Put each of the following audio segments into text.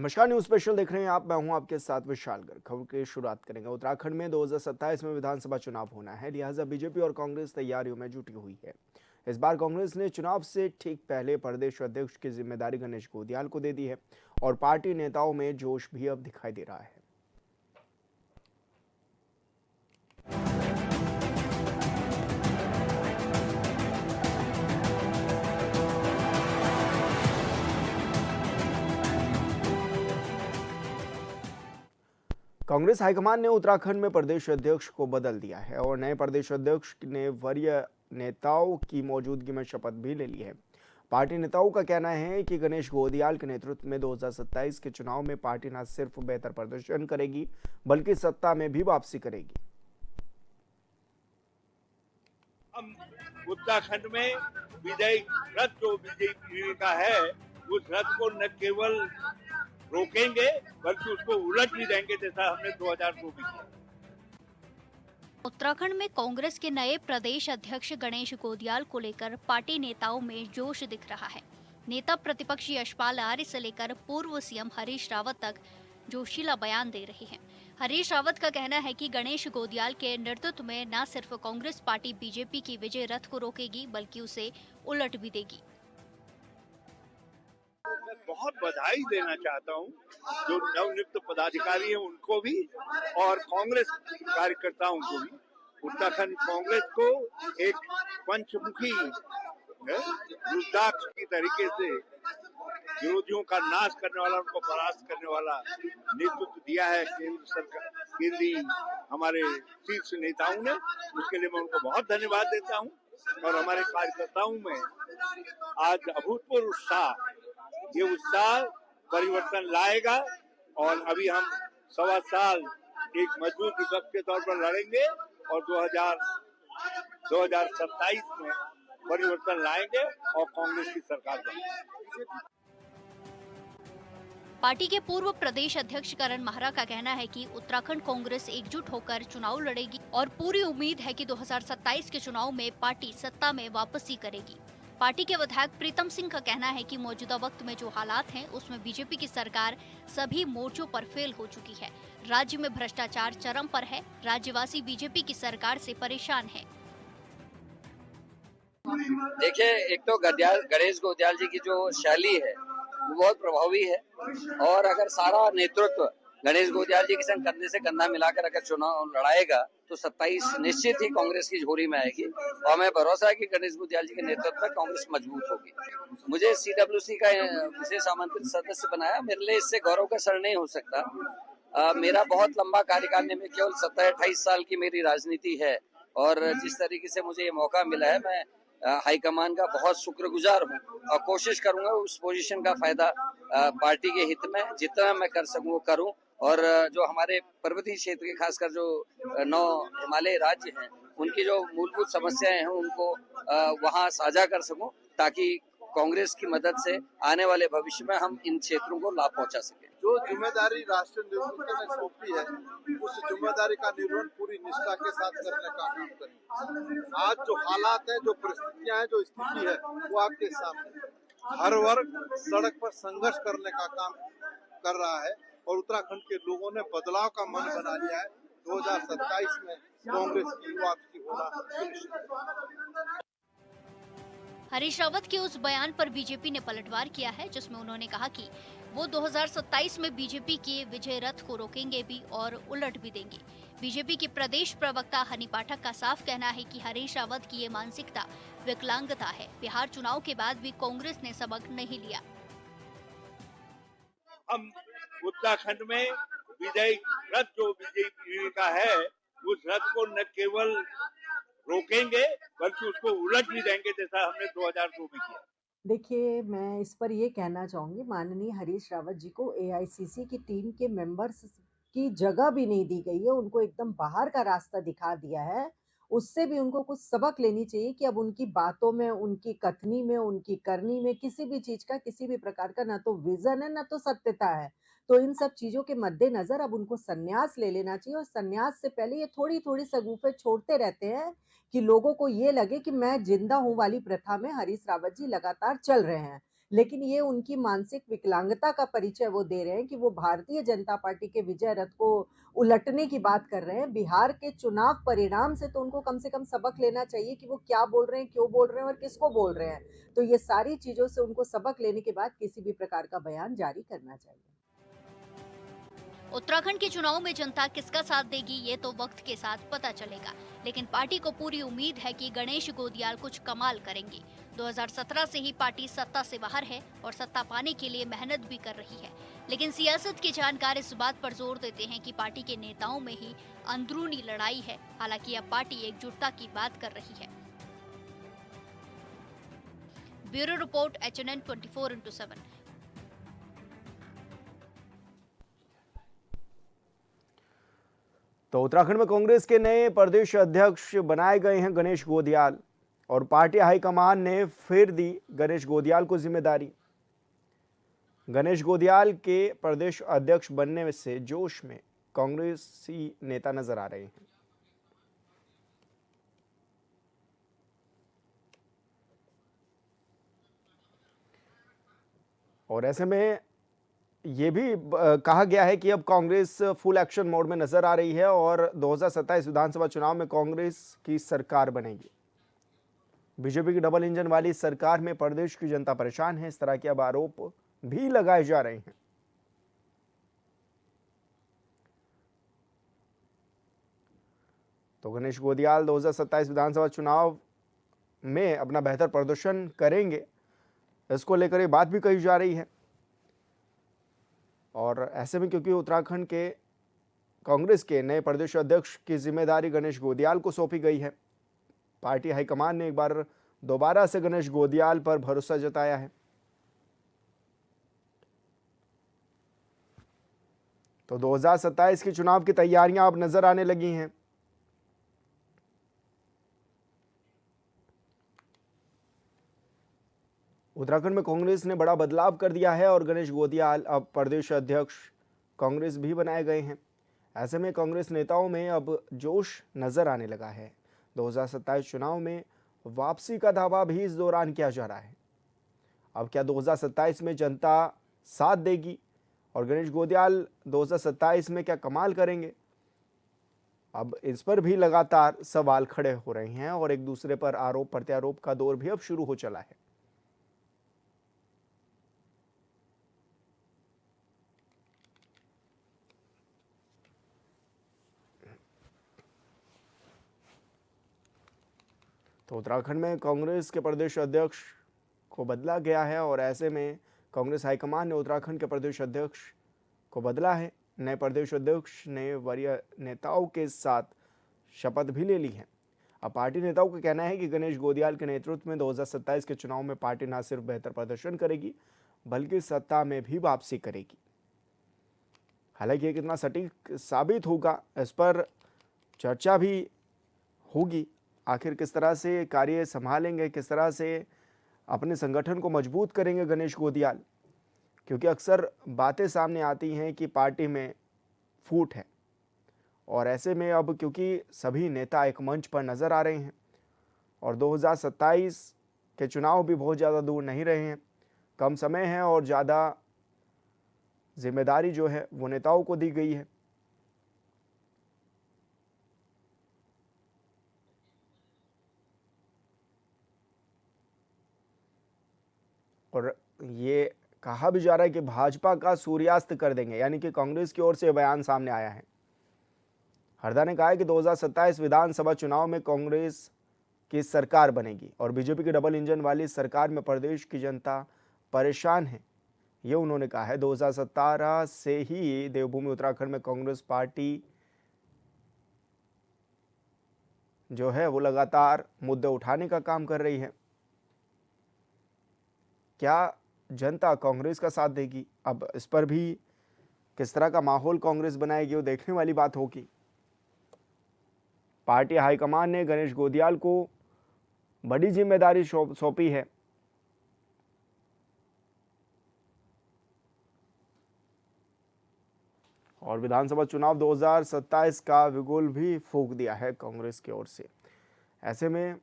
नमस्कार, news special देख रहे हैं आप। मैं हूं आपके साथ विशाल गर्ग। खबर की शुरुआत करेंगे। उत्तराखंड में 2027 में विधानसभा चुनाव होना है, लिहाजा बीजेपी और कांग्रेस तैयारियों में जुटी हुई है। इस बार कांग्रेस ने चुनाव से ठीक पहले प्रदेश अध्यक्ष की जिम्मेदारी गणेश गोदियाल को दे दी है और पार्टी नेताओं में जोश भी अब दिखाई दे रहा है। कांग्रेस हाईकमान ने उत्तराखंड में प्रदेश अध्यक्ष को बदल दिया है और नए प्रदेश अध्यक्ष ने वरीय नेताओं की मौजूदगी में शपथ भी ले ली है। पार्टी नेताओं का कहना है कि गणेश गोदियाल के नेतृत्व में 2027 के चुनाव में पार्टी न सिर्फ बेहतर प्रदर्शन करेगी बल्कि सत्ता में भी वापसी करेगी। हम उत्तराखंड में विजयी रथ जो बीजेपी का है, उस रथ को न केवल रोकेंगे बल्कि उसको उलट भी देंगे, जैसा हमने 2002 में किया। उत्तराखंड में कांग्रेस के नए प्रदेश अध्यक्ष गणेश गोदियाल को लेकर पार्टी नेताओं में जोश दिख रहा है। नेता प्रतिपक्ष यशपाल आर्य से लेकर पूर्व सीएम हरीश रावत तक जोशीला बयान दे रहे हैं। हरीश रावत का कहना है कि गणेश गोदियाल के नेतृत्व में न सिर्फ कांग्रेस पार्टी बीजेपी की विजय रथ को रोकेगी बल्कि उसे उलट भी देगी। मैं बहुत बधाई देना चाहता हूं जो नवनियुक्त पदाधिकारी हैं उनको भी और कांग्रेस कार्यकर्ताओं को भी। उत्तराखंड कांग्रेस को एक पंचमुखी रुद्राक्ष की तरीके से विरोधियों का नाश करने वाला, उनको परास्त करने वाला नेतृत्व दिया है केंद्र सरकार, केंद्रीय हमारे शीर्ष नेताओं ने। उसके लिए मैं उनको बहुत धन्यवाद देता हूं और हमारे कार्यकर्ताओं में आज अभूतपूर्व उत्साह, ये उत्साह परिवर्तन लाएगा और अभी हम 1.25 साल एक मजबूत विपक्ष के तौर पर लड़ेंगे और 2027 में परिवर्तन लाएंगे और कांग्रेस की सरकार बनेगी। पार्टी के पूर्व प्रदेश अध्यक्ष करण माहरा का कहना है कि उत्तराखंड कांग्रेस एकजुट होकर चुनाव लड़ेगी और पूरी उम्मीद है कि 2027 के चुनाव में पार्टी सत्ता में वापसी करेगी। पार्टी के विधायक प्रीतम सिंह का कहना है कि मौजूदा वक्त में जो हालात हैं उसमें बीजेपी की सरकार सभी मोर्चों पर फेल हो चुकी है। राज्य में भ्रष्टाचार चरम पर है। राज्यवासी बीजेपी की सरकार से परेशान है। देखिए, एक तो गणेश गोदियाल जी की जो शैली है वो बहुत प्रभावी है और अगर सारा नेतृत्व गणेश गोदियाल जी के संग कंधे से कंधा मिलाकर अगर चुनाव लड़ाएगा तो 27 निश्चित ही कांग्रेस की झोली में आएगी और हमें भरोसा है कि गणेश गोदियाल जी के नेतृत्व में कांग्रेस मजबूत होगी। मुझे CWC का विशेष आमंत्रित सदस्य बनाया, मेरे लिए इससे गौरव का क्षण नहीं हो सकता। मेरा बहुत लंबा कार्यकाल में केवल 27-28 साल की मेरी राजनीति है और जिस तरीके से मुझे ये मौका मिला है, मैं हाईकमान का बहुत शुक्रगुजार हूँ और कोशिश करूंगा उस पोजीशन का फायदा पार्टी के हित में जितना मैं कर सकूं वो करूं और जो हमारे पर्वतीय क्षेत्र के खासकर जो 9 हिमालय राज्य हैं उनकी जो मूलभूत समस्याएं हैं उनको वहां साझा कर सकूं ताकि कांग्रेस की मदद से आने वाले भविष्य में हम इन क्षेत्रों को लाभ पहुंचा सकें। जो जिम्मेदारी राष्ट्रीय नेतृत्व ने सौंपी है उस जिम्मेदारी का निर्वहन पूरी निष्ठा के साथ करने का काम करें। आज जो हालात है, जो परिस्थितियां हैं, जो स्थिति है वो आपके सामने है। हर वर्ग सड़क पर संघर्ष करने का काम कर रहा है और उत्तराखंड के लोगों ने बदलाव का मन बना लिया है। 2027 में कांग्रेस की वापसी होना सुनिश्चित है। हरीश रावत के उस बयान पर बीजेपी ने पलटवार किया है जिसमें उन्होंने कहा कि वो 2027 में बीजेपी के विजय रथ को रोकेंगे भी और उलट भी देंगे। बीजेपी की प्रदेश प्रवक्ता हनी पाठक का साफ कहना है कि हरीश रावत की ये मानसिकता विकलांगता है। बिहार चुनाव के बाद भी कांग्रेस ने सबक नहीं लिया। हम उत्तराखंड में विजयी रथ जो बीजेपी का है, उस रथ को न केवल रोकेंगे बल्कि उसको उलट भी देंगे, जैसा हमने 2002 में किया। देखिए, मैं इस पर ये कहना चाहूँगी, माननीय हरीश रावत जी को AICC की टीम के मेंबर्स की जगह भी नहीं दी गई है, उनको एकदम बाहर का रास्ता दिखा दिया है। उससे भी उनको कुछ सबक लेनी चाहिए कि अब उनकी बातों में, उनकी कथनी में, उनकी करनी में किसी भी चीज़ का, किसी भी प्रकार का ना तो विज़न है, ना तो सत्यता है। तो इन सब चीज़ों के मद्देनज़र अब उनको संन्यास ले लेना चाहिए और संन्यास से पहले ये थोड़ी-थोड़ी शगुफ़े छोड़ते रहते हैं कि लोगों को ये लगे कि मैं जिंदा हूँ वाली प्रथा में हरीश रावत जी लगातार चल रहे हैं। लेकिन ये उनकी मानसिक विकलांगता का परिचय वो दे रहे हैं कि वो भारतीय जनता पार्टी के विजय रथ को उलटने की बात कर रहे हैं। बिहार के चुनाव परिणाम से तो उनको कम से कम सबक लेना चाहिए कि वो क्या बोल रहे हैं, क्यों बोल रहे हैं और किसको बोल रहे हैं। तो ये सारी चीज़ों से उनको सबक लेने के बाद किसी भी प्रकार का बयान जारी करना चाहिए। उत्तराखंड के चुनाव में जनता किसका साथ देगी ये तो वक्त के साथ पता चलेगा, लेकिन पार्टी को पूरी उम्मीद है कि गणेश गोदियाल कुछ कमाल करेंगे। 2017 से ही पार्टी सत्ता से बाहर है और सत्ता पाने के लिए मेहनत भी कर रही है, लेकिन सियासत के जानकार इस बात पर जोर देते हैं कि पार्टी के नेताओं में ही अंदरूनी लड़ाई है। हालांकि अब पार्टी एकजुटता की बात कर रही है। Bureau report HNN 24/7। तो उत्तराखंड में कांग्रेस के नए प्रदेश अध्यक्ष बनाए गए हैं गणेश गोदियाल और पार्टी हाईकमान ने फिर दी गणेश गोदियाल को जिम्मेदारी। गणेश गोदियाल के प्रदेश अध्यक्ष बनने से जोश में कांग्रेसी नेता नजर आ रहे हैं। और ऐसे में ये भी कहा गया है कि अब कांग्रेस फुल एक्शन मोड में नजर आ रही है और 2027 विधानसभा चुनाव में कांग्रेस की सरकार बनेगी। बीजेपी की डबल इंजन वाली सरकार में प्रदेश की जनता परेशान है, इस तरह के अब आरोप भी लगाए जा रहे हैं। तो गणेश गोदियाल 2027 विधानसभा चुनाव में अपना बेहतर प्रदर्शन करेंगे, इसको लेकर ये बात भी कही जा रही है। और ऐसे में क्योंकि उत्तराखंड के कांग्रेस के नए प्रदेश अध्यक्ष की जिम्मेदारी गणेश गोदियाल को सौंपी गई है, पार्टी हाईकमान ने एक बार दोबारा से गणेश गोदियाल पर भरोसा जताया है। तो 2027 के चुनाव की तैयारियां अब नजर आने लगी हैं। उत्तराखंड में कांग्रेस ने बड़ा बदलाव कर दिया है और गणेश गोदियाल अब प्रदेश अध्यक्ष कांग्रेस भी बनाए गए हैं। ऐसे में कांग्रेस नेताओं में अब जोश नजर आने लगा है। 2027 चुनाव में वापसी का दावा भी इस दौरान किया जा रहा है। अब क्या 2027 में जनता साथ देगी और गणेश गोदियाल 2027 में क्या कमाल करेंगे? अब इस पर भी लगातार सवाल खड़े हो रहे हैं और एक दूसरे पर आरोप प्रत्यारोप का दौर भी अब शुरू हो चला है। तो उत्तराखंड में कांग्रेस के प्रदेश अध्यक्ष को बदला गया है और ऐसे में कांग्रेस हाईकमान ने उत्तराखंड के प्रदेश अध्यक्ष को बदला है। नए प्रदेश अध्यक्ष ने वरीय नेताओं के साथ शपथ भी ले ली है। अब पार्टी नेताओं का कहना है कि गणेश गोदियाल के नेतृत्व में 2027 के चुनाव में पार्टी न सिर्फ बेहतर प्रदर्शन करेगी बल्कि सत्ता में भी वापसी करेगी। हालांकि ये कितना सटीक साबित होगा, इस पर चर्चा भी होगी। आखिर किस तरह से कार्य संभालेंगे, किस तरह से अपने संगठन को मजबूत करेंगे गणेश गोदियाल, क्योंकि अक्सर बातें सामने आती हैं कि पार्टी में फूट है और ऐसे में अब क्योंकि सभी नेता एक मंच पर नज़र आ रहे हैं और 2027 के चुनाव भी बहुत ज़्यादा दूर नहीं रहे हैं, कम समय है और ज़्यादा जिम्मेदारी जो है वो नेताओं को दी गई है। और ये कहा भी जा रहा है कि भाजपा का सूर्यास्त कर देंगे, यानी कि कांग्रेस की ओर से बयान सामने आया है। हरदा ने कहा है कि 2027 विधानसभा चुनाव में कांग्रेस की सरकार बनेगी और बीजेपी की डबल इंजन वाली सरकार में प्रदेश की जनता परेशान है, ये उन्होंने कहा है। 2017 से ही देवभूमि उत्तराखंड में कांग्रेस पार्टी जो है वो लगातार मुद्दे उठाने का काम कर रही है। क्या जनता कांग्रेस का साथ देगी? अब इस पर भी किस तरह का माहौल कांग्रेस बनाएगी वो देखने वाली बात होगी। पार्टी हाईकमान ने गणेश गोदियाल को बड़ी जिम्मेदारी सौंपी है। और विधानसभा चुनाव 2027 का बिगुल भी फूंक दिया है कांग्रेस की ओर से। ऐसे में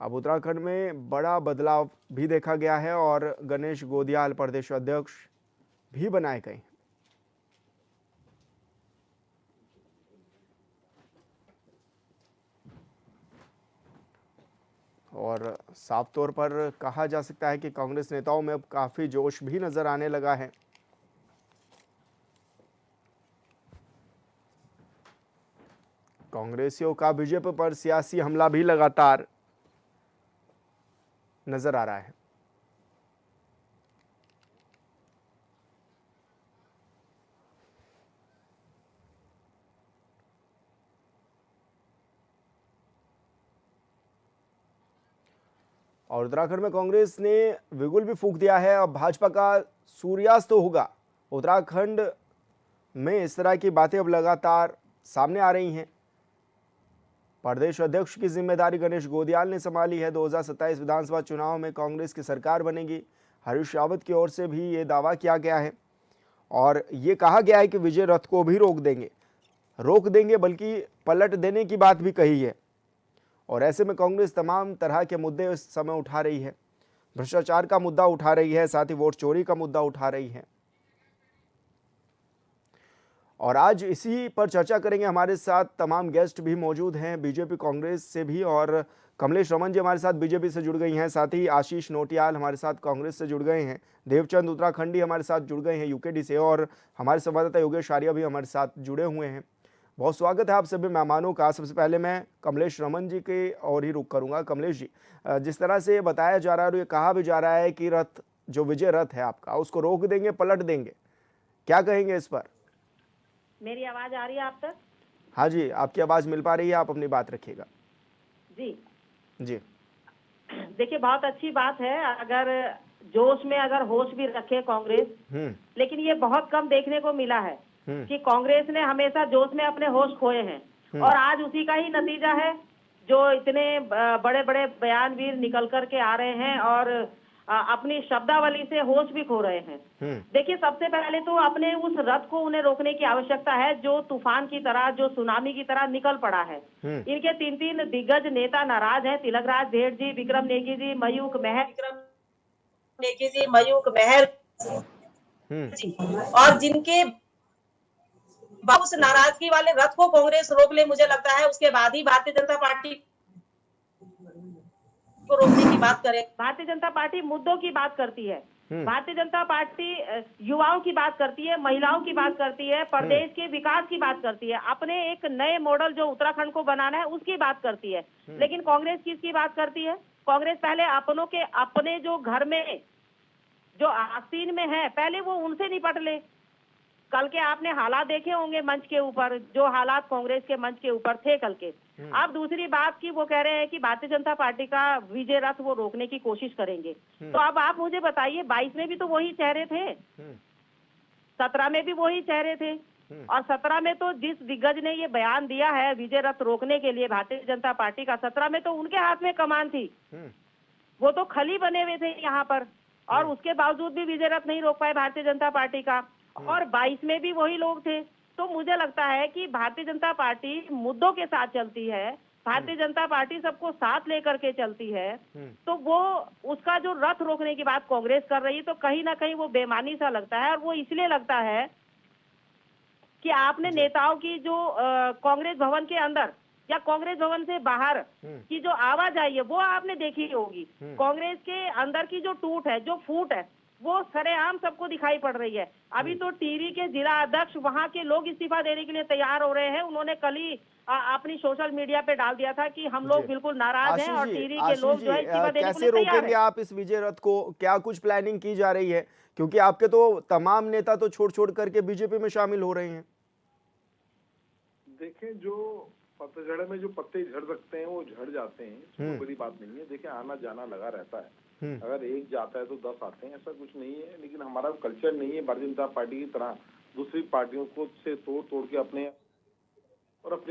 अब उत्तराखंड में बड़ा बदलाव भी देखा गया है और गणेश गोदियाल प्रदेश अध्यक्ष भी बनाए गए हैं। और साफ तौर पर कहा जा सकता है कि कांग्रेस नेताओं में अब काफी जोश भी नजर आने लगा है। कांग्रेसियों का बीजेपी पर सियासी हमला भी लगातार नजर आ रहा है। और उत्तराखंड में कांग्रेस ने बिगुल भी फूंक दिया है। अब भाजपा का सूर्यास्त तो होगा। उत्तराखंड में इस तरह की बातें अब लगातार सामने आ रही हैं। प्रदेश अध्यक्ष की जिम्मेदारी गणेश गोदियाल ने संभाली है। 2027 विधानसभा चुनाव में कांग्रेस की सरकार बनेगी। हरीश रावत की ओर से भी ये दावा किया गया है और ये कहा गया है कि विजय रथ को भी रोक देंगे बल्कि पलट देने की बात भी कही है। और ऐसे में कांग्रेस तमाम तरह के मुद्दे इस समय उठा रही है। भ्रष्टाचार का मुद्दा उठा रही है, साथ ही वोट चोरी का मुद्दा उठा रही है। और आज इसी पर चर्चा करेंगे। हमारे साथ तमाम गेस्ट भी मौजूद हैं, बीजेपी कांग्रेस से भी। और कमलेश रमन जी हमारे साथ बीजेपी से जुड़ गई हैं, साथ ही आशीष नोटियाल हमारे साथ कांग्रेस से जुड़ गए हैं, देवचंद उत्तराखंडी हमारे साथ जुड़ गए हैं यूकेडी से, और हमारे संवाददाता योगेश आर्या भी हमारे साथ जुड़े हुए हैं। बहुत स्वागत है आप सभी मेहमानों का। सबसे पहले मैं कमलेश रमन जी के और ही रुख करूंगा। कमलेश जी, जिस तरह से बताया जा रहा है और ये कहा भी जा रहा है कि रथ जो विजय रथ है आपका उसको रोक देंगे, पलट देंगे, क्या कहेंगे इस पर? मेरी आवाज आ रही है आप तक? हाँ जी, आपकी आवाज मिल पा रही है, आप अपनी बात रखिएगा। जी जी देखिए, बहुत अच्छी बात है अगर जोश में अगर होश भी रखे कांग्रेस, लेकिन ये बहुत कम देखने को मिला है कि कांग्रेस ने हमेशा जोश में अपने होश खोए हैं। और आज उसी का ही नतीजा है जो इतने बड़े बड़े बयानवीर निकल करके आ रहे हैं और अपनी शब्दावली से होश भी खो रहे हैं। देखिए, सबसे पहले तो अपने उस रथ को उन्हें रोकने की आवश्यकता है जो तूफान की तरह, जो सुनामी की तरह निकल पड़ा है। इनके 3 दिग्गज नेता नाराज हैं, तिलकराज ढेर जी, विक्रम नेगी जी, मयूख मेहर जी, और जिनके उस नाराजगी वाले रथ को कांग्रेस रोक ले, मुझे लगता है उसके बाद ही भारतीय जनता पार्टी को रोकने की बात करे। भारतीय जनता पार्टी मुद्दों की बात करती है, भारतीय जनता पार्टी युवाओं की बात करती है, महिलाओं की बात करती है, प्रदेश के विकास की बात करती है, अपने एक नए मॉडल जो उत्तराखंड को बनाना है उसकी बात करती है। लेकिन कांग्रेस किसकी बात करती है? कांग्रेस पहले अपने जो घर में जो आस्तीन में है पहले वो उनसे निपट ले। कल के आपने हालात देखे होंगे मंच के ऊपर, जो हालात कांग्रेस के मंच के ऊपर थे कल के। अब दूसरी बात की वो कह रहे हैं कि भारतीय जनता पार्टी का विजय रथ वो रोकने की कोशिश करेंगे। तो अब आप मुझे बताइए, 22 में भी तो वही चेहरे थे, 17 में भी वही चेहरे थे, और 17 में तो जिस दिग्गज ने ये बयान दिया है विजय रथ रोकने के लिए भारतीय जनता पार्टी का, 17 में तो उनके हाथ में कमान थी, वो तो खली बने हुए थे यहाँ पर, और उसके बावजूद भी विजय रथ नहीं रोक पाए भारतीय जनता पार्टी का। और 22 में भी वही लोग थे। तो मुझे लगता है कि भारतीय जनता पार्टी मुद्दों के साथ चलती है, भारतीय जनता पार्टी सबको साथ लेकर के चलती है। तो वो उसका जो रथ रोकने की बात कांग्रेस कर रही है, तो कहीं ना कहीं वो बेमानी सा लगता है। और वो इसलिए लगता है कि आपने नेताओं की जो कांग्रेस भवन के अंदर या कांग्रेस भवन से बाहर की जो आवाज आई है वो आपने देखी होगी। कांग्रेस के अंदर की जो टूट है, जो फूट है, वो सरेआम सबको दिखाई पड़ रही है। अभी तो टीरी के जिला अध्यक्ष, वहां के लोग इस्तीफा देने के लिए तैयार हो रहे हैं। उन्होंने कल ही अपनी सोशल मीडिया पे डाल दिया था कि हम लोग बिल्कुल नाराज हैं और टीरी के लोग जो है इस्तीफा देने के लिए कैसे तैयार रोकेंगे आप इस विजय रथ को? क्या कुछ प्लानिंग की जा रही है? क्योंकि आपके तो तमाम नेता तो छोड़ करके बीजेपी में शामिल हो रहे हैं। देखें, जो पतझड़ में जो पत्ते झड़ सकते हैं वो झड़ जाते हैं, इसमें बड़ी बात नहीं है। देखिए, आना जाना लगा रहता है, अगर एक जाता है तो 10 आते हैं, ऐसा कुछ नहीं है। लेकिन हमारा कल्चर नहीं है भारतीय जनता पार्टी की तरह दूसरी पार्टियों को से तोड़ के अपने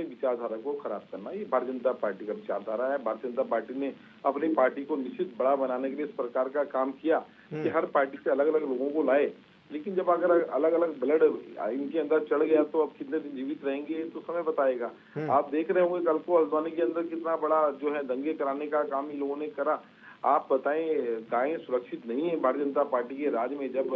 विचारधारा को खराब करना। ये भारतीय जनता पार्टी का विचारधारा है। भारतीय जनता पार्टी ने अपनी पार्टी को निश्चित बड़ा बनाने के लिए इस प्रकार का काम किया कि हर पार्टी से अलग अलग लोगों को लाए, लेकिन जब अगर अलग अलग ब्लड इनके अंदर चढ़ गया तो अब कितने दिन जीवित रहेंगे ये तो समय बताएगा। आप देख रहे होंगे कल को हल्द्वानी के अंदर कितना बड़ा जो है दंगे कराने का काम इन लोगों ने करा। आप बताएं, गायें सुरक्षित नहीं है भारतीय जनता पार्टी के राज में। जब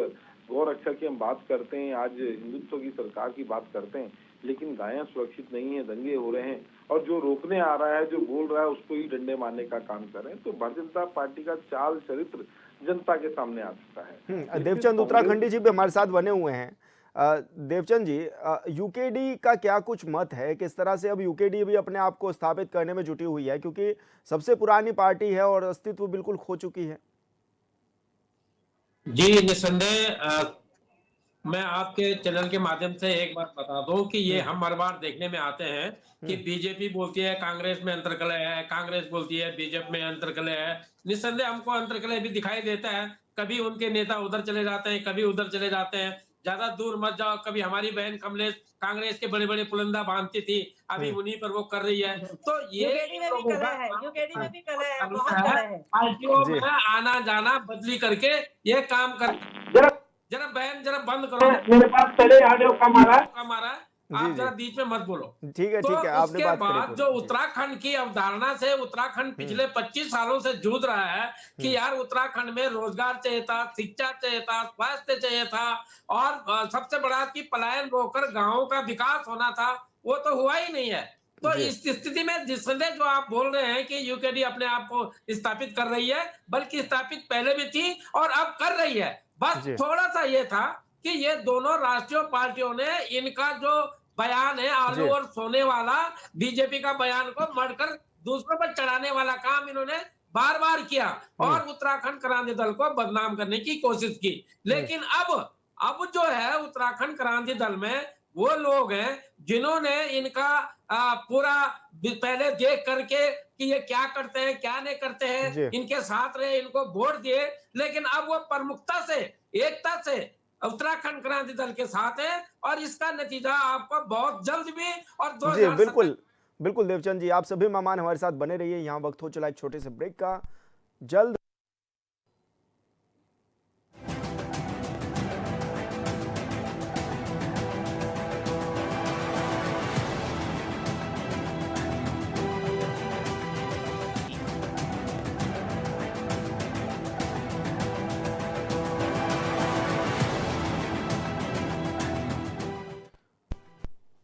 गौ रक्षा की हम बात करते हैं, आज हिंदुत्व की सरकार की बात करते हैं, लेकिन गायें सुरक्षित नहीं है, दंगे हो रहे हैं और जो रोकने आ रहा है, जो बोल रहा है उसको ही डंडे मारने का काम कर रहे हैं। तो भारतीय जनता पार्टी का चाल चरित्र जनता के सामने आ चुका है। देवचंद उत्तराखंडी जी भी हमारे साथ बने हुए हैं। देवचंद जी, यूकेडी का क्या कुछ मत है, किस तरह से अब यूकेडी भी अपने आप को स्थापित करने में जुटी हुई है, क्योंकि सबसे पुरानी पार्टी है और अस्तित्व बिल्कुल खो चुकी है। जी निस्संदेह, मैं आपके चैनल के माध्यम से एक बात बता दूं कि ये हम हर बार देखने में आते हैं कि बीजेपी बोलती है कांग्रेस में अंतर्कलह है, कांग्रेस बोलती है बीजेपी में अंतर्कलह है। निस्संदेह हमको अंतर्कलह भी दिखाई देता है, कभी उनके नेता उधर चले जाते हैं, कभी उधर चले जाते हैं। ज्यादा दूर मत जाओ, कभी हमारी बहन कमलेश कांग्रेस के बड़े बड़े पुलंदा बांधती थी, अभी उन्हीं पर वो कर रही है। तो ये यूकेडी में भी कलह है, बहुत कलह है। पार्टियों में आना जाना बदली करके ये काम कर। जरा बहन जरा बंद करो, मेरे पास पहले ऑडियो कम आ रहा है, आप जरा बीच में मत बोलो। ठीक है, तो ठीक है, आपने बात करी। बाद जो उत्तराखंड की अवधारणा से उत्तराखंड पिछले 25 सालों से जूझ रहा है कि यार उत्तराखंड में रोजगार चाहिए था, शिक्षा चाहिए था, स्वास्थ्य चाहिए था और सबसे बड़ा कि पलायन रोककर गांवों का विकास होना था, वो तो हुआ ही नहीं है। तो इस स्थिति में निस्संदेह जो आप बोल रहे हैं कि यूकेडी अपने आप को स्थापित कर रही है, बल्कि स्थापित पहले भी थी और अब कर रही है। बस थोड़ा सा ये था कि ये दोनों राष्ट्रीय पार्टियों ने इनका जो बयान है आलू और सोने वाला, बीजेपी का बयान को मढ़कर दूसरों पर चढ़ाने वाला काम इन्होंने बार बार किया और उत्तराखंड क्रांति दल को बदनाम करने की कोशिश की। लेकिन अब जो है उत्तराखंड क्रांति दल में वो लोग हैं जिन्होंने इनका पूरा पहले देख करके कि ये क्या करते हैं क्या नहीं करते हैं, इनके साथ रहे, इनको वोट दिए, लेकिन अब वो प्रमुखता से एकता से उत्तराखंड क्रांति दल के साथ है और इसका नतीजा आपको बहुत जल्द भी और जी बिल्कुल बिल्कुल देवचंद जी, आप सभी मेहमान हमारे साथ बने रहिए। यहाँ वक्त हो चला एक छोटे से ब्रेक का, जल्द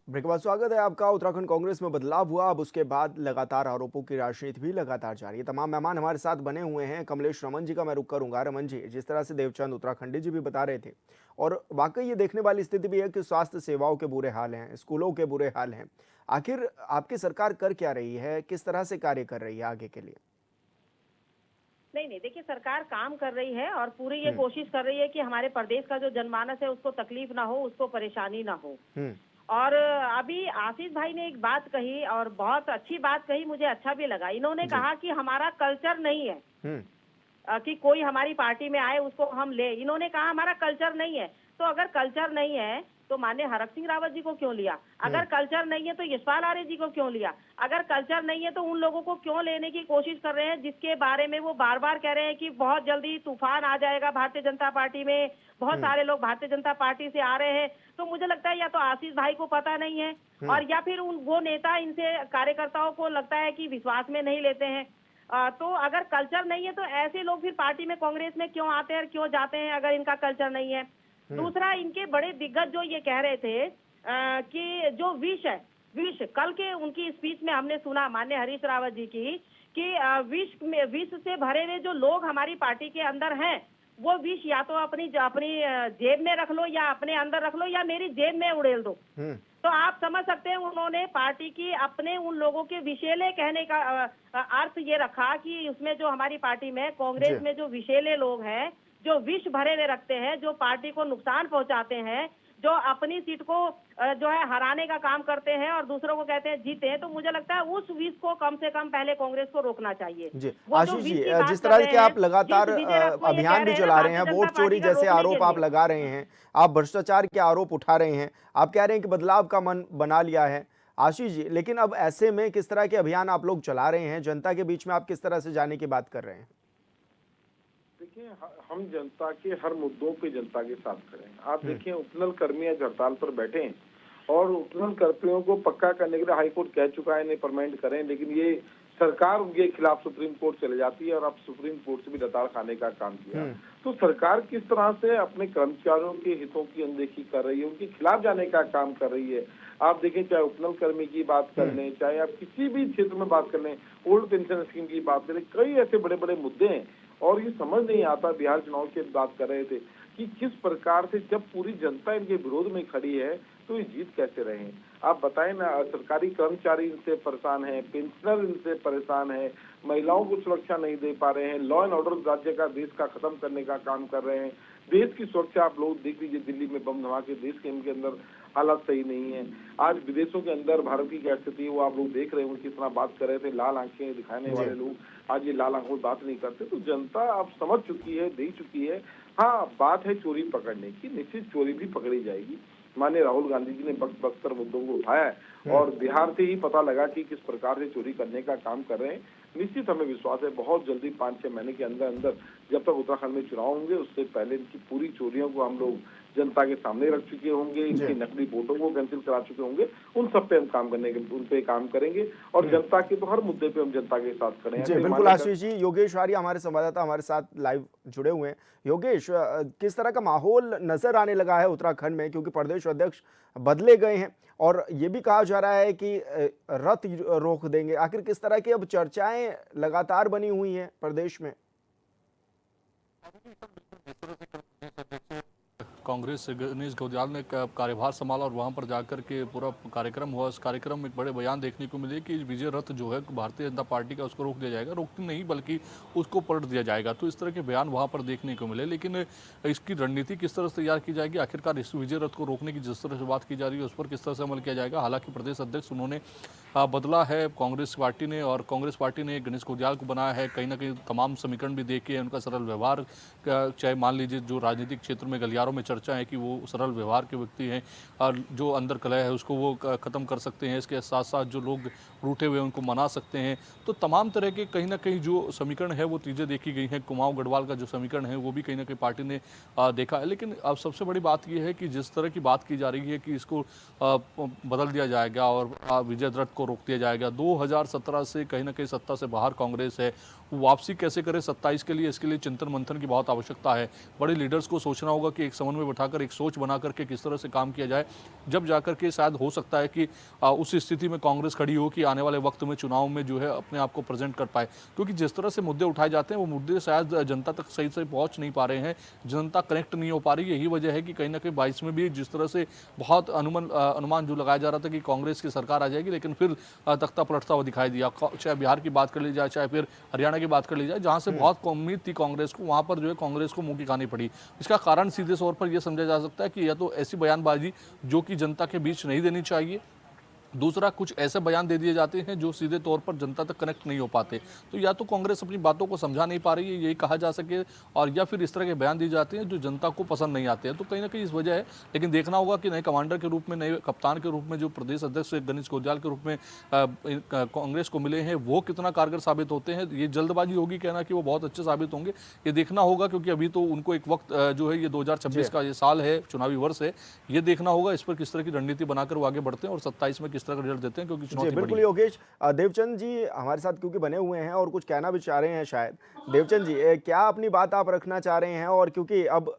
ब्रेक के बाद स्वागत है आपका। उत्तराखंड कांग्रेस में बदलाव हुआ, अब उसके बाद लगातार आरोपों की राजनीति भी लगातार जारी है। तमाम मेहमान हमारे साथ बने हुए हैं। कमलेश रमन जी का मैं रुख करूंगा। रमन जी, जिस तरह से देवचंद उत्तराखंडी जी भी बता रहे थे, और वाकई ये देखने वाली स्थिति भी है कि स्वास्थ्य सेवाओं के बुरे हाल हैं, स्कूलों के बुरे हाल हैं। आखिर आपकी सरकार कर क्या रही है, किस तरह से कार्य कर रही है आगे के लिए? नहीं, देखिए सरकार काम कर रही है और पूरी ये कोशिश कर रही है कि हमारे प्रदेश का जो जनमानस है उसको तकलीफ ना हो, उसको परेशानी ना हो। और अभी आशीष भाई ने एक बात कही और बहुत अच्छी बात कही, मुझे अच्छा भी लगा। इन्होंने कहा कि हमारा कल्चर नहीं है कि कोई हमारी पार्टी में आए उसको हम ले। इन्होंने कहा हमारा कल्चर नहीं है। तो अगर कल्चर नहीं है तो माननीय हरक सिंह रावत जी को क्यों लिया? अगर कल्चर नहीं है तो यशपाल आर्य जी को क्यों लिया? अगर कल्चर नहीं है तो उन लोगों को क्यों लेने की कोशिश कर रहे हैं जिसके बारे में वो बार बार कह रहे हैं कि बहुत जल्दी तूफान आ जाएगा भारतीय जनता पार्टी में, बहुत सारे लोग भारतीय जनता पार्टी से आ रहे हैं। तो मुझे लगता है या तो आशीष भाई को पता नहीं है और या फिर वो नेता इनसे कार्यकर्ताओं को लगता है कि विश्वास में नहीं लेते हैं। तो अगर कल्चर नहीं है तो ऐसे लोग फिर पार्टी में कांग्रेस में क्यों आते हैं और क्यों जाते हैं अगर इनका कल्चर नहीं है? दूसरा, इनके बड़े दिग्गज जो ये कह रहे थे कि जो विष है, विष कल के उनकी स्पीच में हमने सुना माननीय हरीश रावत जी की कि विष से भरे हुए जो लोग हमारी पार्टी के अंदर हैं वो विष या तो अपनी जेब में रख लो या अपने अंदर रख लो या मेरी जेब में उड़ेल दो। तो आप समझ सकते हैं उन्होंने पार्टी की अपने उन लोगों के विषैले कहने का अर्थ ये रखा कि उसमें जो हमारी पार्टी में कांग्रेस में जो विषैले लोग हैं, जो विष भरे हुए रखते हैं, जो पार्टी को नुकसान पहुंचाते हैं, जो अपनी सीट को जो है हराने का काम करते हैं और दूसरों को कहते हैं जीते हैं, तो मुझे लगता है उस विष को कम से कम पहले कांग्रेस को रोकना चाहिए। जी आशीष जी, जिस तरह के आप लगातार अभियान भी चला रहे हैं, वोट चोरी जैसे आरोप आप लगा रहे हैं, आप भ्रष्टाचार के आरोप उठा रहे हैं, आप कह रहे हैं कि बदलाव का मन बना लिया है आशीष जी, लेकिन अब ऐसे में किस तरह के अभियान आप लोग चला रहे हैं, जनता के बीच में आप किस तरह से जाने की बात कर रहे हैं? देखिए हम जनता के हर मुद्दों पे जनता के साथ खड़े हैं। आप देखिए उपनल कर्मी आज हड़ताल पर बैठे हैं और उपनल कर्मियों को पक्का करने के लिए हाईकोर्ट कह चुका है इन्हें परमानेंट करें, लेकिन ये सरकार उनके खिलाफ सुप्रीम कोर्ट चले जाती है और अब सुप्रीम कोर्ट से भी रताड़ खाने का काम किया। तो सरकार किस तरह से अपने कर्मचारियों के हितों की अनदेखी कर रही है, उनके खिलाफ जाने का काम कर रही है। आप देखें चाहे उपनल कर्मी की बात कर लें, चाहे आप किसी भी क्षेत्र में बात कर लें, ओल्ड पेंशन स्कीम की बात करें, कई ऐसे बड़े बड़े मुद्दे हैं और ये समझ नहीं आता। बिहार चुनाव की बात कर रहे थे कि किस प्रकार से जब पूरी जनता इनके विरोध में खड़ी है तो ये जीत कैसे रहे। आप बताएं ना, सरकारी कर्मचारी इनसे परेशान है, पेंशनर इनसे परेशान है, महिलाओं को सुरक्षा नहीं दे पा रहे हैं, लॉ एंड ऑर्डर राज्य का देश का खत्म करने का काम कर रहे हैं। देश की सुरक्षा आप लोग देख लीजिए, दिल्ली में बम धमाके, देश के इनके अंदर हालात सही नहीं है। आज विदेशों के अंदर भारत की क्या स्थिति है वो आप लोग देख रहे हो, किस तरह बात कर रहे थे। लाल आंखें दिखाने वाले लोग आज ये लाल आंखों बात नहीं करते। तो जनता अब समझ चुकी है, देख चुकी है। हाँ, बात है चोरी पकड़ने की, निश्चित चोरी भी पकड़ी जाएगी। माननीय राहुल गांधी जी ने बख्तर मुद्दों को उठाया है और बिहार से ही पता लगा कि किस प्रकार से चोरी करने का काम कर रहे हैं। निश्चित हमें विश्वास है बहुत जल्दी 5-6 महीने के अंदर अंदर जब तक उत्तराखंड में चुनाव होंगे उससे पहले इनकी पूरी चोरियों को हम लोग जनता के सामने रख चुके होंगे, इनकी नकली वोटों को कैंसिल करा चुके होंगे। उन सब पे हम उन पे काम करेंगे और जनता के तो हर मुद्दे पे हम जनता के साथ खड़े हैं। जी बिल्कुल आशीष जी। योगेश आर्य हमारे संवाददाता हमारे साथ लाइव जुड़े हुए हैं। योगेश, किस तरह का माहौल नजर आने लगा है उत्तराखंड में, क्योंकि प्रदेश अध्यक्ष बदले गए हैं और ये भी कहा जा रहा है कि रथ रोक देंगे। आखिर किस तरह की अब चर्चाएं लगातार बनी हुई हैं प्रदेश में? कांग्रेस से गणेश गौदियाल ने कार्यभार संभाला और वहां पर जाकर के पूरा कार्यक्रम हुआ। उस कार्यक्रम में एक बड़े बयान देखने को मिले कि विजय रथ जो है भारतीय जनता पार्टी का उसको रोक दिया जाएगा, रोकती नहीं बल्कि उसको पलट दिया जाएगा। तो इस तरह के बयान वहां पर देखने को मिले, लेकिन इसकी रणनीति किस तरह से तैयार की जाएगी, आखिरकार इस विजय रथ को रोकने की जिस तरह से बात की जा रही है उस पर किस तरह से अमल किया जाएगा। हालांकि प्रदेश अध्यक्ष उन्होंने बदला है कांग्रेस पार्टी ने और कांग्रेस पार्टी ने गणेश गौदियाल को बनाया है। कहीं ना कहीं तमाम समीकरण भी देखे, उनका सरल व्यवहार, चाहे मान लीजिए जो राजनीतिक क्षेत्र में गलियारों में चर्चा है कि वो सरल व्यवहार के व्यक्ति हैं और जो अंदर कलह है उसको वो ख़त्म कर सकते हैं। इसके साथ साथ जो लोग रूठे हुए उनको मना सकते हैं। तो तमाम तरह के कहीं ना कहीं जो समीकरण है वो चीज़ें देखी गई हैं। कुमाऊं गढ़वाल का जो समीकरण है वो भी कहीं ना कहीं पार्टी ने देखा है। लेकिन अब सबसे बड़ी बात ये है कि जिस तरह की बात की जा रही है कि इसको बदल दिया जाएगा और विजय रथ को रोक दिया जाएगा। 2017 से कहीं ना कहीं सत्ता से बाहर कांग्रेस है, वापसी कैसे करे 27 के लिए, इसके लिए चिंतन मंथन की बहुत आवश्यकता है। बड़े लीडर्स को सोचना होगा कि एक समन्वय बैठाकर एक सोच बना करके किस तरह से काम किया जाए, जब जाकर के शायद हो सकता है कि उस स्थिति में कांग्रेस खड़ी हो कि आने वाले वक्त में चुनाव में जो है अपने आप को प्रेजेंट कर पाए। क्योंकि जिस तरह से मुद्दे उठाए जाते हैं वो मुद्दे शायद जनता तक सही से पहुंच नहीं पा रहे हैं, जनता कनेक्ट नहीं हो पा रही। यही वजह है कि कहीं ना कहीं 22 में भी जिस तरह से बहुत अनुमान जो लगाया जा रहा था कि कांग्रेस की सरकार आ जाएगी, लेकिन फिर तख्ता पलटता हुआ दिखाई दिया। चाहे बिहार की बात कर ली जाए, चाहे फिर हरियाणा की बात कर ली जाए, जहां से बहुत उम्मीद थी कांग्रेस को, वहां पर जो है कांग्रेस को मुंह की खानी पड़ी। इसका कारण सीधे तौर पर यह समझा जा सकता है कि या तो ऐसी बयानबाजी जो कि जनता के बीच नहीं देनी चाहिए, दूसरा कुछ ऐसे बयान दे दिए जाते हैं जो सीधे तौर पर जनता तक कनेक्ट नहीं हो पाते। तो या तो कांग्रेस अपनी बातों को समझा नहीं पा रही है, यही कहा जा सके, और या फिर इस तरह के बयान दिए जाते हैं जो जनता को पसंद नहीं आते हैं। तो कहीं ना कहीं इस वजह है। लेकिन देखना होगा कि नए कमांडर के रूप में, नए कप्तान के रूप में जो प्रदेश अध्यक्ष गणेश गौदियाल के रूप में कांग्रेस को मिले हैं वो कितना कारगर साबित होते हैं। ये जल्दबाजी होगी कहना कि वो बहुत अच्छे साबित होंगे, ये देखना होगा। क्योंकि अभी तो उनको एक वक्त जो है ये 2026 का ये साल है, चुनावी वर्ष है, ये देखना होगा इस पर किस तरह की रणनीति बनाकर वो आगे बढ़ते हैं और 27 में किस तरह का रिजल्ट देते हैं। जी बिल्कुल योगेश। देवचंद जी हमारे साथ क्योंकि बने हुए हैं और कुछ कहना भी चाह रहे हैं शायद। देवचंद जी, क्या अपनी बात आप रखना चाह रहे हैं? और क्योंकि अब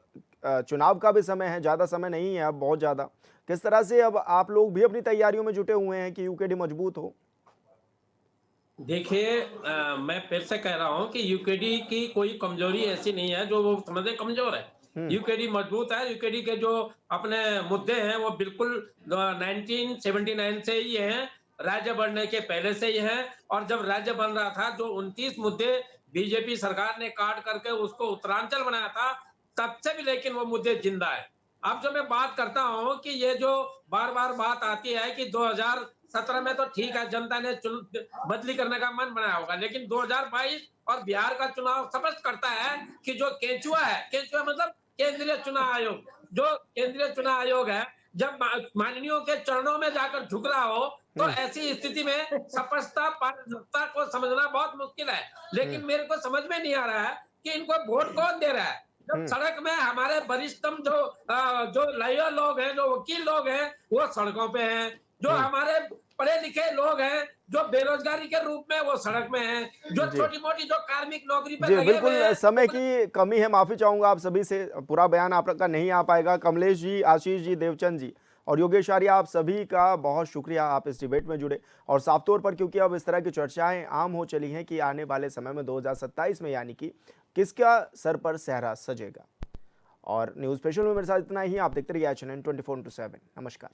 चुनाव का भी समय है, ज़्यादा समय नहीं है अब, बहुत ज़्यादा, किस तरह से अब आप लोग भी अपनी तैयारियों में जुटे हुए हैं कि यूकेडी मजबूत हो? देखिए, मैं फिर से कह रहा हूं कि यूकेडी की कोई कमजोरी ऐसी नहीं है जो वो समझे कमजोर है। यूकेडी मजबूत है। यूकेडी के जो अपने मुद्दे हैं वो बिल्कुल 1979 से ही हैं, राज्य बनने के पहले से ही है। और जब राज्य बन रहा था जो 29 मुद्दे बीजेपी सरकार ने काट करके उसको उत्तरांचल बनाया था, तब से भी लेकिन वो मुद्दे जिंदा है। अब जो मैं बात करता हूं कि ये जो बार बार बात आती है कि 2017 में तो ठीक है जनता ने बदली करने का मन बनाया होगा, लेकिन 2022 और बिहार का चुनाव स्पष्ट करता है कि जो केंचुआ है, केंचुआ मतलब केंद्रीय चुनाव आयोग, जो केंद्रीय चुनाव आयोग है, जब माननीयों के चरणों में जाकर झुक रहा हो तो ऐसी स्थिति में स्पष्टता, पारदर्शिता को समझना बहुत मुश्किल है। लेकिन मेरे को समझ में नहीं आ रहा है कि इनको वोट कौन दे रहा है। जब सड़क में हमारे वरिष्ठतम जो लॉयर लोग हैं, जो वकील लोग हैं, वो सड़कों पे हैं। जो हमारे पढ़े लिखे लोग हैं, जो बेरोजगारी के रूप में वो सड़क में हैं। जो छोटी मोटी जो कार्मिक नौकरी पे जी लगे हुए बिल्कुल, हैं, समय की कमी है, माफी चाहूंगा आप सभी से, पूरा बयान आपका नहीं आ पाएगा। कमलेश जी, आशीष जी, देवचंद जी और योगेश आर्य, आप सभी का बहुत शुक्रिया, आप इस डिबेट में जुड़े। और साफ तौर पर क्योंकि अब इस तरह की चर्चाएं आम हो चली हैं कि आने वाले समय में 2027 में यानी कि किसका सर पर सेहरा सजेगा। और न्यूज स्पेशल में मेरे साथ इतना ही। आप देखते रहिए HNN 24/7। नमस्कार।